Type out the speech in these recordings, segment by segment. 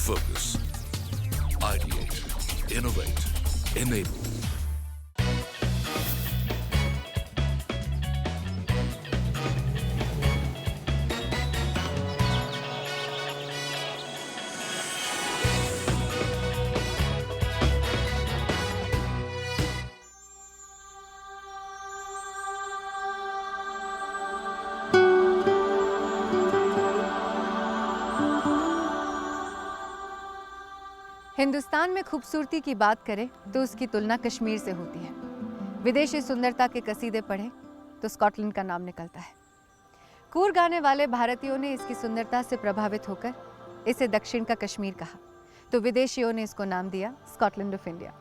Focus. Ideate. Innovate. Enable. Hindustan में खूबसूरती की बात करें तो उसकी तुलना कश्मीर से होती है। विदेशी सुंदरता के कसीदे पढ़ें तो स्कॉटलैंड का नाम निकलता है। कूर गाने वाले भारतीयों ने इसकी सुंदरता से प्रभावित होकर इसे दक्षिण का कश्मीर कहा, तो विदेशियों ने इसको नाम दिया स्कॉटलैंड ऑफ इंडिया।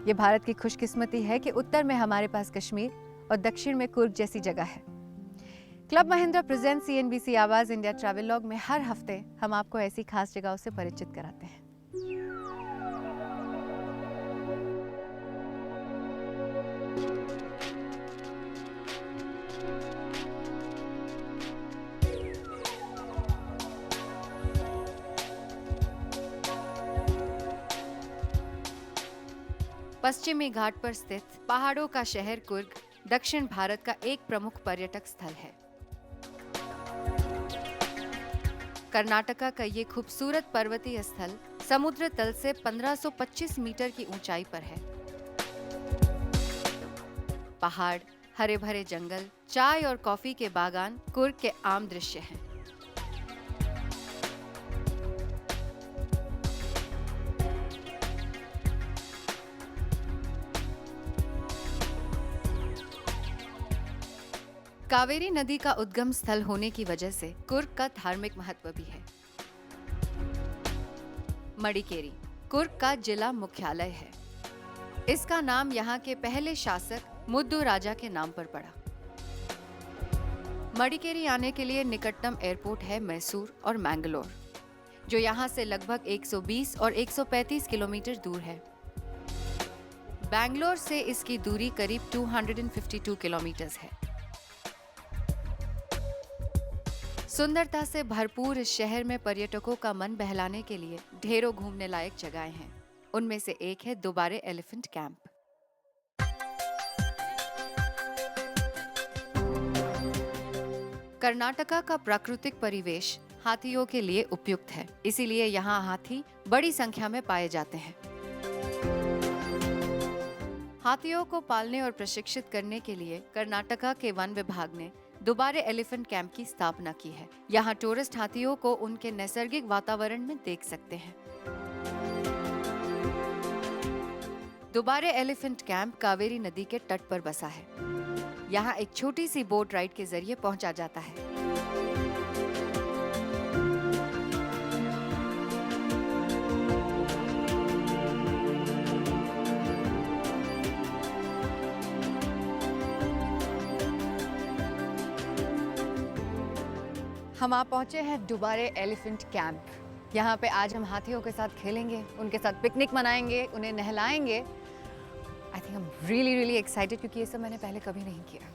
ये भारत की खुशकिस्मती है कि उत्तर में हमारे पास कश्मीर और दक्षिण में कुर्ग जैसी जगह है। क्लब महिंद्रा प्रेजेंट CNBC आवाज इंडिया ट्रैवलॉग में हर हफ्ते हम आपको ऐसी खास जगहों से परिचित कराते हैं। पश्चिमी घाट पर स्थित पहाड़ों का शहर कुर्ग दक्षिण भारत का एक प्रमुख पर्यटक स्थल है। कर्नाटका का ये खूबसूरत पर्वतीय स्थल समुद्र तल से 1525 मीटर की ऊंचाई पर है। पहाड़, हरे भरे जंगल, चाय और कॉफी के बागान कुर्ग के आम दृश्य हैं। कावेरी नदी का उद्गम स्थल होने की वजह से कुर्ग का धार्मिक महत्व भी है। मडिकेरी कुर्ग का जिला मुख्यालय है। इसका नाम यहाँ के पहले शासक मुद्दू राजा के नाम पर पड़ा। मडिकेरी आने के लिए निकटतम एयरपोर्ट है मैसूर और मैंगलोर, जो यहाँ से लगभग 120 और 135 किलोमीटर दूर है। बैंगलोर से इसकी दूरी करीब 252 किलोमीटर है। सुंदरता से भरपूर इस शहर में पर्यटकों का मन बहलाने के लिए ढेरों घूमने लायक जगहें हैं। उनमें से एक है दुबारे एलिफेंट कैंप। कर्नाटका का प्राकृतिक परिवेश हाथियों के लिए उपयुक्त है, इसीलिए यहाँ हाथी बड़ी संख्या में पाए जाते हैं। हाथियों को पालने और प्रशिक्षित करने के लिए कर्नाटका के वन विभाग ने दुबारे एलिफेंट कैंप की स्थापना की है। यहाँ टूरिस्ट हाथियों को उनके नैसर्गिक वातावरण में देख सकते हैं। दुबारे एलिफेंट कैंप कावेरी नदी के तट पर बसा है। यहाँ एक छोटी सी बोट राइड के जरिए पहुंचा जाता है। हम आ पहुंचे हैं दुबारे एलिफेंट कैंप। यहाँ पे आज हम हाथियों के साथ खेलेंगे, उनके साथ पिकनिक मनाएंगे, उन्हें नहलाएंगे। I think I am really excited, क्योंकि ये सब मैंने पहले कभी नहीं किया।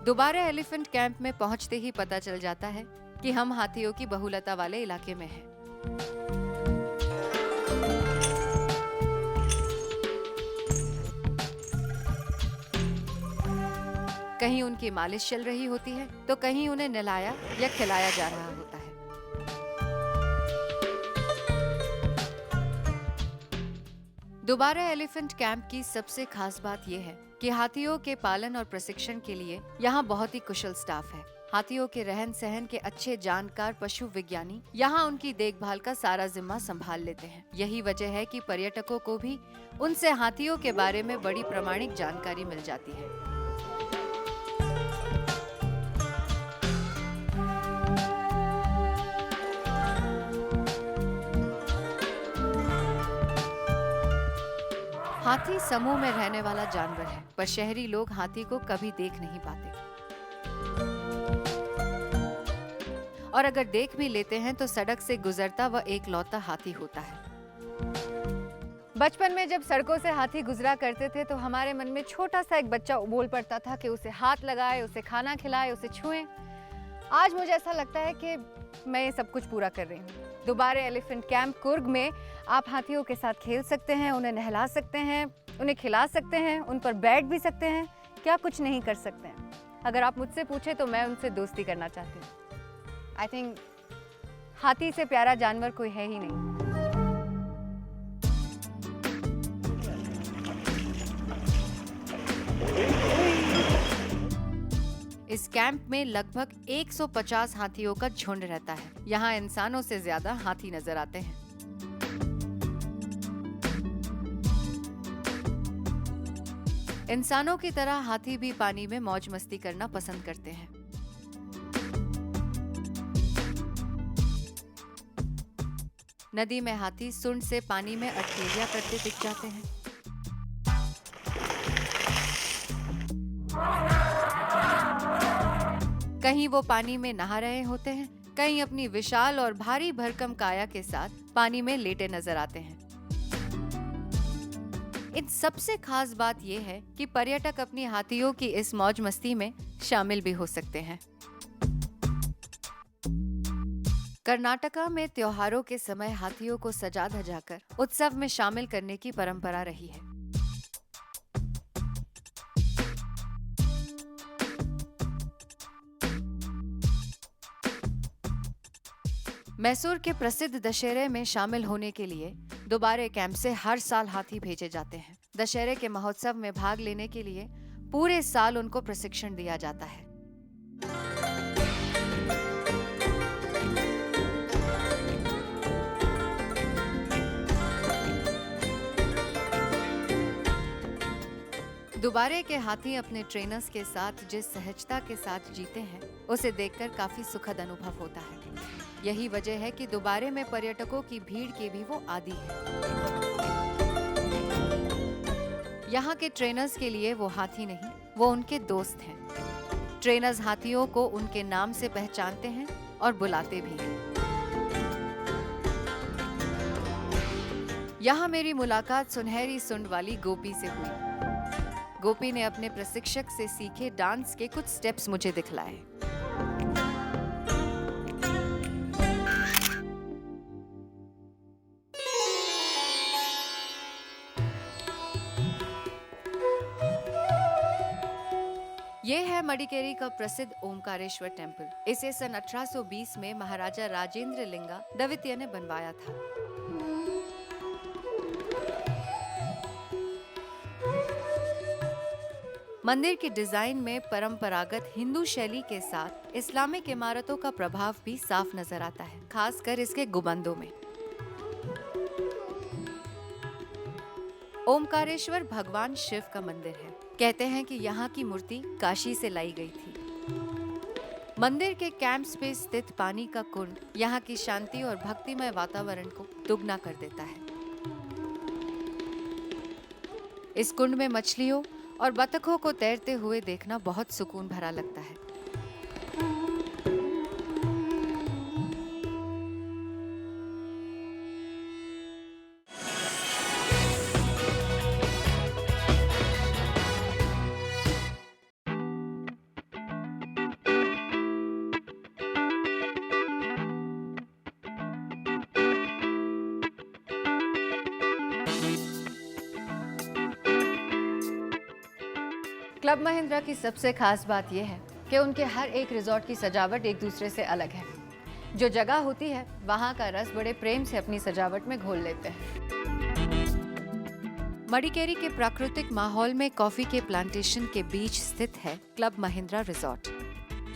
दुबारे एलिफेंट कैंप में पहुंचते ही पता चल जाता है कि हम हाथियों की बहुलता वाले इलाके में हैं। कहीं उनकी मालिश चल रही होती है तो कहीं उन्हें नहलाया या खिलाया जा रहा होता है। दुबारा एलिफेंट कैंप की सबसे खास बात यह है कि हाथियों के पालन और प्रशिक्षण के लिए यहाँ बहुत ही कुशल स्टाफ है। हाथियों के रहन सहन के अच्छे जानकार पशु विज्ञानी यहाँ उनकी देखभाल का सारा जिम्मा संभाल लेते हैं। यही वजह है कि पर्यटकों को भी उनसे हाथियों के बारे में बड़ी प्रामाणिक जानकारी मिल जाती है। हाथी समूह में रहने वाला जानवर है, पर शहरी लोग हाथी को कभी देख नहीं पाते। और अगर देख भी लेते हैं तो सड़क से गुजरता वह एकलौता हाथी होता है। बचपन में जब सड़कों से हाथी गुजरा करते थे तो हमारे मन में छोटा सा एक बच्चा बोल पड़ता था कि उसे हाथ लगाए, उसे खाना खिलाए, उसे छुएं। आज मुझे ऐसा लगता है कि मैं ये सब कुछ पूरा कर रही हूँ। दोबारा एलिफेंट कैंप कुर्ग में आप हाथियों के साथ खेल सकते हैं, उन्हें नहला सकते हैं, उन्हें खिला सकते हैं, उन पर बैठ भी सकते हैं। क्या कुछ नहीं कर सकते हैं? अगर आप मुझसे पूछे तो मैं उनसे दोस्ती करना चाहती हूँ। आई थिंक हाथी से प्यारा जानवर कोई है ही नहीं। इस कैंप में लगभग 150 हाथियों का झुंड रहता है। यहाँ इंसानों से ज्यादा हाथी नजर आते हैं। इंसानों की तरह हाथी भी पानी में मौज मस्ती करना पसंद करते हैं। नदी में हाथी सुंड से पानी में अटकेलियां करते दिख जाते हैं। कहीं वो पानी में नहा रहे होते हैं, कहीं अपनी विशाल और भारी भरकम काया के साथ पानी में लेटे नजर आते हैं। इन सबसे खास बात यह है कि पर्यटक अपनी हाथियों की इस मौज मस्ती में शामिल भी हो सकते हैं। कर्नाटका में त्योहारों के समय हाथियों को सजा धजाकर उत्सव में शामिल करने की परंपरा रही है। मैसूर के प्रसिद्ध दशहरे में शामिल होने के लिए दोबारा कैंप से हर साल हाथी भेजे जाते हैं। दशहरे के महोत्सव में भाग लेने के लिए पूरे साल उनको प्रशिक्षण दिया जाता है। दोबारे के हाथी अपने ट्रेनर्स के साथ जिस सहजता के साथ जीते हैं, उसे देखकर काफी सुखद अनुभव होता है। यही वजह है कि दोबारे में पर्यटकों की भीड़ के भी वो आदी है। यहाँ के ट्रेनर्स के लिए वो हाथी नहीं, वो उनके दोस्त हैं। ट्रेनर्स हाथियों को उनके नाम से पहचानते हैं और बुलाते भी हैं। यहाँ मेरी मुलाकात सुनहरी सुंड वाली गोपी से हुई। गोपी ने अपने प्रशिक्षक से सीखे डांस के कुछ स्टेप्स मुझे दिखलाए। ये है मडिकेरी का प्रसिद्ध ओमकारेश्वर टेम्पल। इसे सन 1820 में महाराजा राजेंद्र लिंगा द्वितीय ने बनवाया था। मंदिर की डिजाइन में परंपरागत हिंदू शैली के साथ इस्लामिक इमारतों का प्रभाव भी साफ नजर आता है, खासकर इसके गुंबदों में। ओमकारेश्वर भगवान शिव का मंदिर है। कहते हैं कि यहाँ की मूर्ति काशी से लाई गई थी। मंदिर के कैंप पे स्थित पानी का कुंड यहाँ की शांति और भक्तिमय वातावरण को दुगना कर देता है। इस कुंड में मछलियों और बतखों को तैरते हुए देखना बहुत सुकून भरा लगता है। क्लब महिंद्रा की सबसे खास बात यह है कि उनके हर एक रिजॉर्ट की सजावट एक दूसरे से अलग है। जो जगह होती है वहाँ का रस बड़े प्रेम से अपनी सजावट में घोल लेते हैं। मडिकेरी के प्राकृतिक माहौल में कॉफी के प्लांटेशन के बीच स्थित है क्लब महिंद्रा रिजॉर्ट।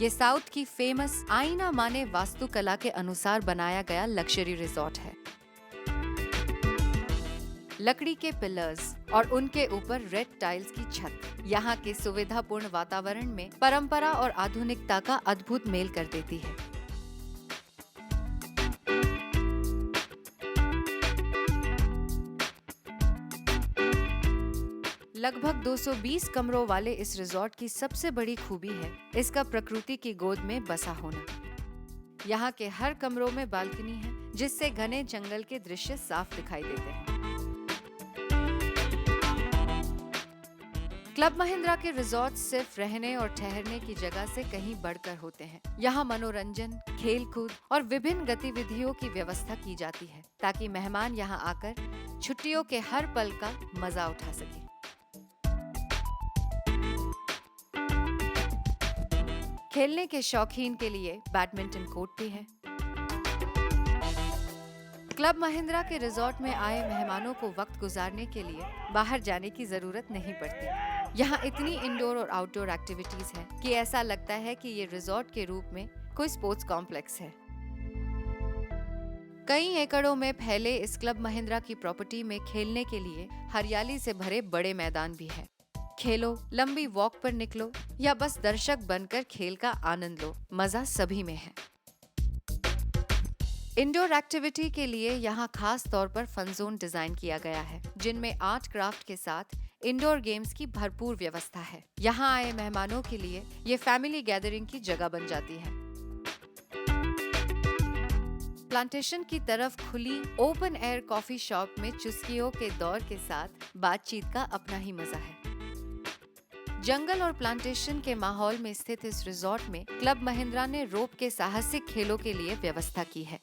ये साउथ की फेमस आईना माने वास्तुकला के अनुसार बनाया गया लग्जरी रिजॉर्ट है। लकड़ी के पिलर्स और उनके ऊपर रेड टाइल्स की छत यहाँ के सुविधापूर्ण वातावरण में परंपरा और आधुनिकता का अद्भुत मेल कर देती है। लगभग 220 कमरों वाले इस रिजॉर्ट की सबसे बड़ी खूबी है इसका प्रकृति की गोद में बसा होना। यहाँ के हर कमरों में बालकनी है, जिससे घने जंगल के दृश्य साफ दिखाई देते हैं। क्लब महिंद्रा के रिजॉर्ट सिर्फ रहने और ठहरने की जगह से कहीं बढ़कर होते हैं। यहाँ मनोरंजन, खेल कूद और विभिन्न गतिविधियों की व्यवस्था की जाती है, ताकि मेहमान यहाँ आकर छुट्टियों के हर पल का मजा उठा सके। खेलने के शौकीन के लिए बैडमिंटन कोर्ट भी है। क्लब महिंद्रा के रिजॉर्ट में आए मेहमानों को वक्त गुजारने के लिए बाहर जाने की जरूरत नहीं पड़ती। यहाँ इतनी इंडोर और आउटडोर एक्टिविटीज हैं कि ऐसा लगता है कि ये रिजॉर्ट के रूप में कोई स्पोर्ट्स कॉम्प्लेक्स है। कई एकड़ों में फैले इस क्लब महिंद्रा की प्रॉपर्टी में खेलने के लिए हरियाली से भरे बड़े मैदान भी है। खेलो, लंबी वॉक पर निकलो या बस दर्शक बनकर खेल का आनंद लो, मजा सभी में है। इंडोर एक्टिविटी के लिए यहाँ खास तौर पर फन जोन डिजाइन किया गया है, जिनमें आर्ट क्राफ्ट के साथ इंडोर गेम्स की भरपूर व्यवस्था है। यहाँ आए मेहमानों के लिए ये फैमिली गैदरिंग की जगह बन जाती है। प्लांटेशन की तरफ खुली ओपन एयर कॉफी शॉप में चुस्कियों के दौर के साथ बातचीत का अपना ही मजा है। जंगल और प्लांटेशन के माहौल में स्थित इस रिजॉर्ट में क्लब महिंद्रा ने रोप के साहसिक खेलों के लिए व्यवस्था की है।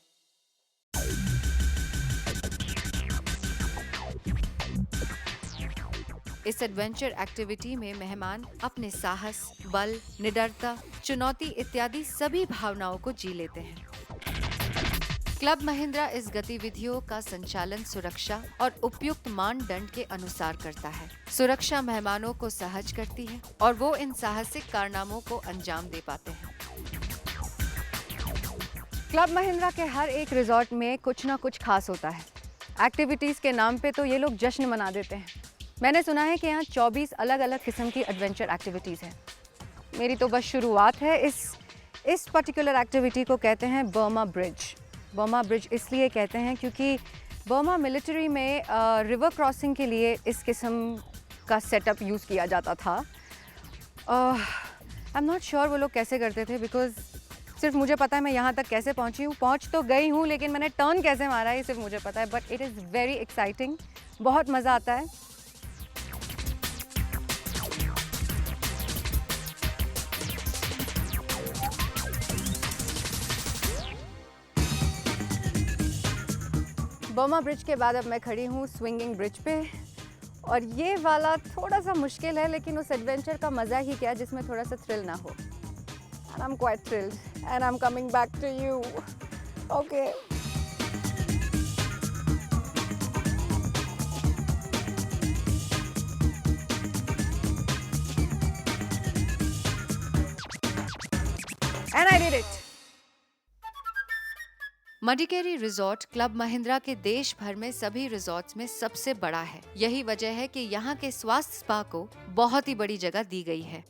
इस एडवेंचर एक्टिविटी में मेहमान अपने साहस, बल, निडरता, चुनौती इत्यादि सभी भावनाओं को जी लेते हैं। क्लब महिंद्रा इस गतिविधियों का संचालन सुरक्षा और उपयुक्त मानदंड के अनुसार करता है। सुरक्षा मेहमानों को सहज करती है और वो इन साहसिक कारनामों को अंजाम दे पाते हैं। क्लब महिंद्रा के हर एक रिजॉर्ट में कुछ ना कुछ खास होता है। एक्टिविटीज के नाम पे तो ये लोग जश्न मना देते हैं। मैंने सुना है कि यहाँ 24 अलग अलग किस्म की एडवेंचर एक्टिविटीज हैं। मेरी तो बस शुरुआत है। इस पर्टिकुलर एक्टिविटी को कहते हैं बर्मा ब्रिज। बर्मा ब्रिज इसलिए कहते हैं क्योंकि बर्मा मिलिट्री में रिवर क्रॉसिंग के लिए इस किस्म का सेटअप यूज़ किया जाता था। आई एम नॉट श्योर वो लोग कैसे करते थे, बिकॉज सिर्फ मुझे पता है मैं यहाँ तक कैसे पहुँची हूँ। पहुँच तो गई हूँ, लेकिन मैंने टर्न कैसे मारा है ये सिर्फ मुझे पता है। But it is very exciting, बहुत मज़ा आता है। बर्मा ब्रिज के बाद अब मैं खड़ी हूँ स्विंगिंग ब्रिज पे, और ये वाला थोड़ा सा मुश्किल है, लेकिन उस एडवेंचर का मज़ा ही क्या जिसमें थोड़ा सा थ्रिल ना हो। And I am quite thrilled and I am coming back to you. Okay, and I did it. Madikeri resort club Mahindra के देश भर में सभी रिजॉर्ट्स में सबसे बड़ा है। यही वजह है कि यहाँ के स्वास्थ्य स्पा को बहुत ही बड़ी जगह दी गई है।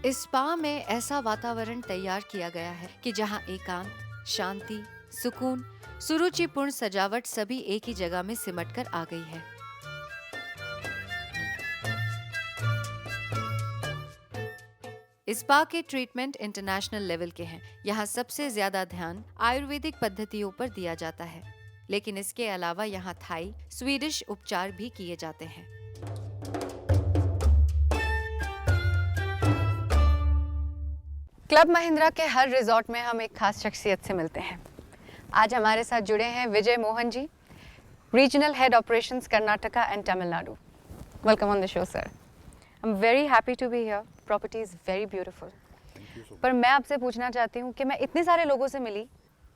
इस स्पा में ऐसा वातावरण तैयार किया गया है कि जहाँ एकांत, शांति, सुकून, सुरुचिपूर्ण सजावट सभी एक ही जगह में सिमटकर आ गई है। इस स्पा के ट्रीटमेंट इंटरनेशनल लेवल के हैं। यहाँ सबसे ज्यादा ध्यान आयुर्वेदिक पद्धतियों पर दिया जाता है, लेकिन इसके अलावा यहाँ थाई, स्वीडिश उपचार भी किए जाते हैं। क्लब महिंद्रा के हर रिजॉर्ट में हम एक खास शख्सियत से मिलते हैं। आज हमारे साथ जुड़े हैं Vijay Mohan ji, regional head operations Karnataka and Tamil Nadu. Welcome on the show sir. I am very happy to be here. Property is very beautiful. पर मैं आपसे पूछना चाहती हूँ कि मैं इतने सारे लोगों से मिली,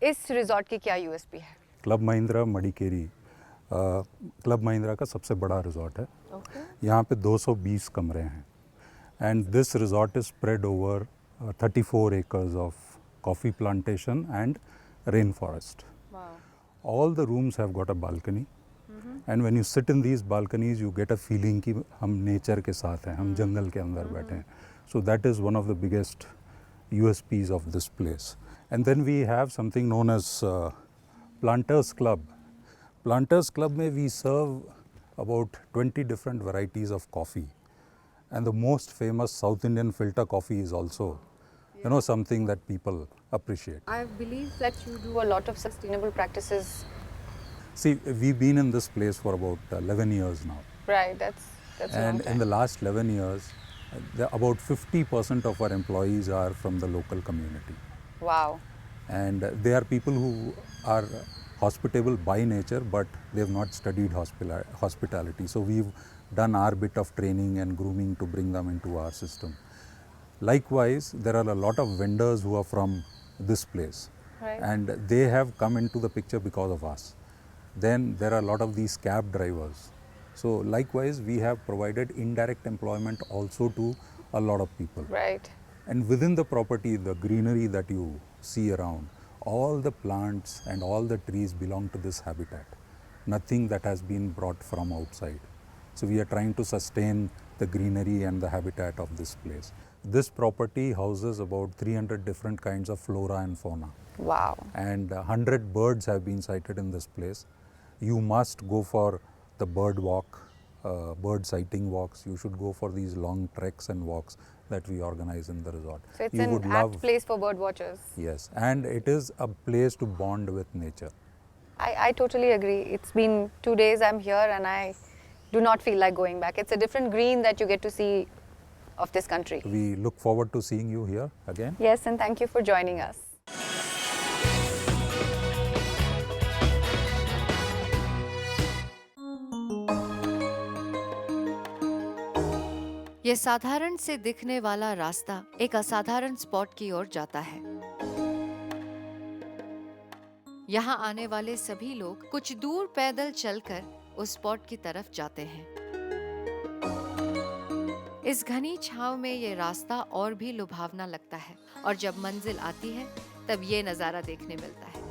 इस रिजॉर्ट की क्या यूएसपी है? क्लब महिंद्रा मडिकेरी क्लब महिंद्रा का सबसे बड़ा रिजॉर्ट है। यहाँ पे 220 कमरे हैं and this resort is spread over 34 acres of coffee plantation and rainforest. Wow. All the rooms have got a balcony. And when you sit in these balconies, you get a feeling कि हम nature के साथ हैं, हम जंगल के अंदर बैठे हैं. So that is one of the biggest USPs of this place. And then we have something known as Planters Club. Planters Club में we serve about 20 different varieties of coffee. And the most famous South Indian filter coffee is also, something that people appreciate. I believe that you do a lot of sustainable practices. See, we've been in this place for about 11 years now. Right, that's a long And time. in the last 11 years, about 50% of our employees are from the local community. Wow. And they are people who are hospitable by nature, but they have not studied hospitality. So we've done our bit of training and grooming to bring them into our system. Likewise, there are a lot of vendors who are from this place. Right. And they have come into the picture because of us. Then there are a lot of these cab drivers. So likewise, we have provided indirect employment also to a lot of people. Right. And within the property, the greenery that you see around, all the plants and all the trees belong to this habitat. Nothing that has been brought from outside. So we are trying to sustain the greenery and the habitat of this place. This property houses about 300 different kinds of flora and fauna. Wow. And 100 birds have been sighted in this place. You must go for the bird walk, bird sighting walks. You should go for these long treks and walks that we organize in the resort. So it's You an would apt place for bird watchers. Yes, and it is a place to bond with nature. I totally agree. It's been 2 days I'm here and I do not feel like going back. It's a different green that you get to see of this country. We look forward to seeing you here again. Yes, and thank you for joining us. ये साधारण से दिखने वाला रास्ता एक असाधारण spot की ओर जाता है। यहाँ आने वाले सभी लोग कुछ दूर पैदल चलकर उस स्पॉट की तरफ जाते हैं। इस घनी छांव में ये रास्ता और भी लुभावना लगता है और जब मंजिल आती है तब ये नजारा देखने मिलता है।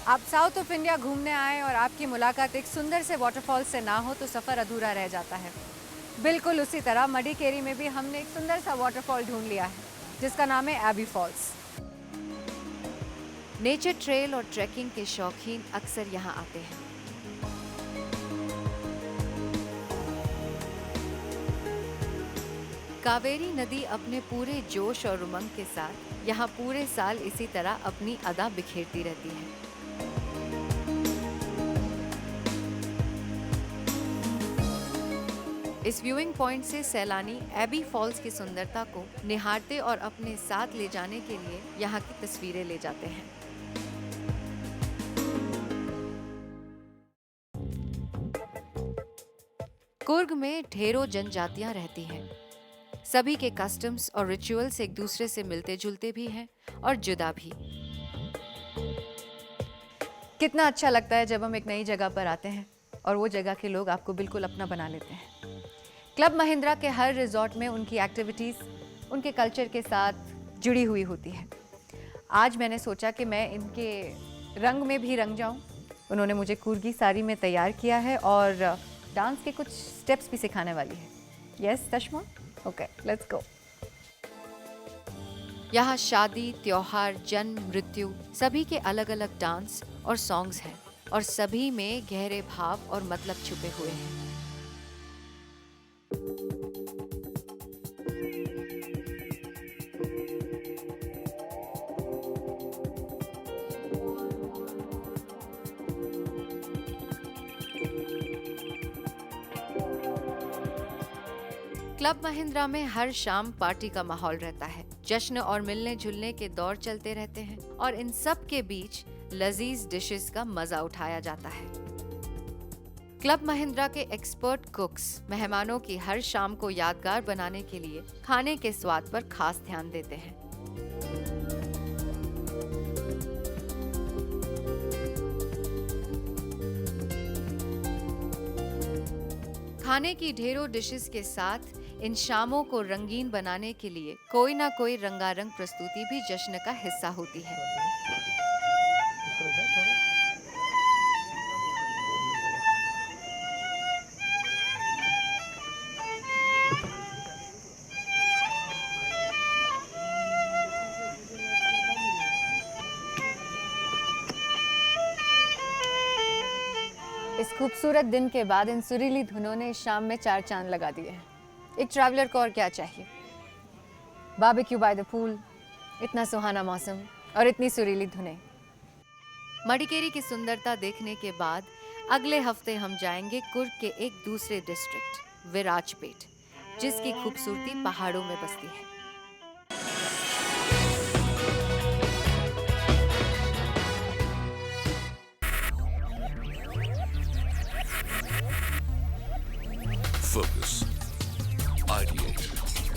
आप साउथ ऑफ इंडिया घूमने आए और आपकी मुलाकात एक सुंदर से वाटरफॉल से ना हो तो सफ़र अधूरा रह जाता है। बिल्कुल उसी तरह मडिकेरी में भी हमने एक सुंदर सा वाटरफॉल ढूंढ लिया है जिसका नाम है एबी फॉल्स। नेचर ट्रेल और ट्रैकिंग के शौकीन अक्सर यहाँ आते हैं। कावेरी नदी अपने पूरे जोश और उमंग के साथ यहाँ पूरे साल इसी तरह अपनी अदा बिखेरती रहती है। इस व्यूइंग पॉइंट से सैलानी एबी फॉल्स की सुंदरता को निहारते और अपने साथ ले जाने के लिए यहाँ की तस्वीरें ले जाते हैं। कुर्ग में ढेरों जनजातियां रहती हैं। सभी के कस्टम्स और रिचुअल्स एक दूसरे से मिलते जुलते भी हैं और जुदा भी। कितना अच्छा लगता है जब हम एक नई जगह पर आते हैं और वो जगह के लोग आपको बिल्कुल अपना बना लेते हैं। क्लब महिंद्रा के हर रिजॉर्ट में उनकी एक्टिविटीज़ उनके कल्चर के साथ जुड़ी हुई होती है। आज मैंने सोचा कि मैं इनके रंग में भी रंग जाऊं। उन्होंने मुझे कुर्गी साड़ी में तैयार किया है और डांस के कुछ स्टेप्स भी सिखाने वाली है। Yes Tashma, okay let's go. यहाँ शादी, त्योहार, जन्म, मृत्यु सभी के अलग अलग डांस और सॉन्ग्स हैं और सभी में गहरे भाव और मतलब छुपे हुए हैं। क्लब महिंद्रा में हर शाम पार्टी का माहौल रहता है। जश्न और मिलने जुलने के दौर चलते रहते हैं और इन सब के बीच लजीज डिशेस का मजा उठाया जाता है। क्लब महिंद्रा के एक्सपर्ट कुक्स मेहमानों की हर शाम को यादगार बनाने के लिए खाने के स्वाद पर खास ध्यान देते हैं। खाने की ढेरों डिशेस के साथ इन शामों को रंगीन बनाने के लिए कोई ना कोई रंगारंग प्रस्तुति भी जश्न का हिस्सा होती है। इस खूबसूरत दिन के बाद इन सुरीली धुनों ने शाम में 4 चांद लगा दिए हैं। एक ट्रैवलर को और क्या चाहिए? बारबेक्यू बाय द पूल, इतना सुहाना मौसम और इतनी सुरीली धुनें। मडिकेरी की सुंदरता देखने के बाद अगले हफ्ते हम जाएंगे कुर्ग के एक दूसरे डिस्ट्रिक्ट विराजपेट, जिसकी खूबसूरती पहाड़ों में बसती है। Focus. Ideate.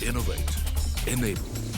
Innovate. Enable.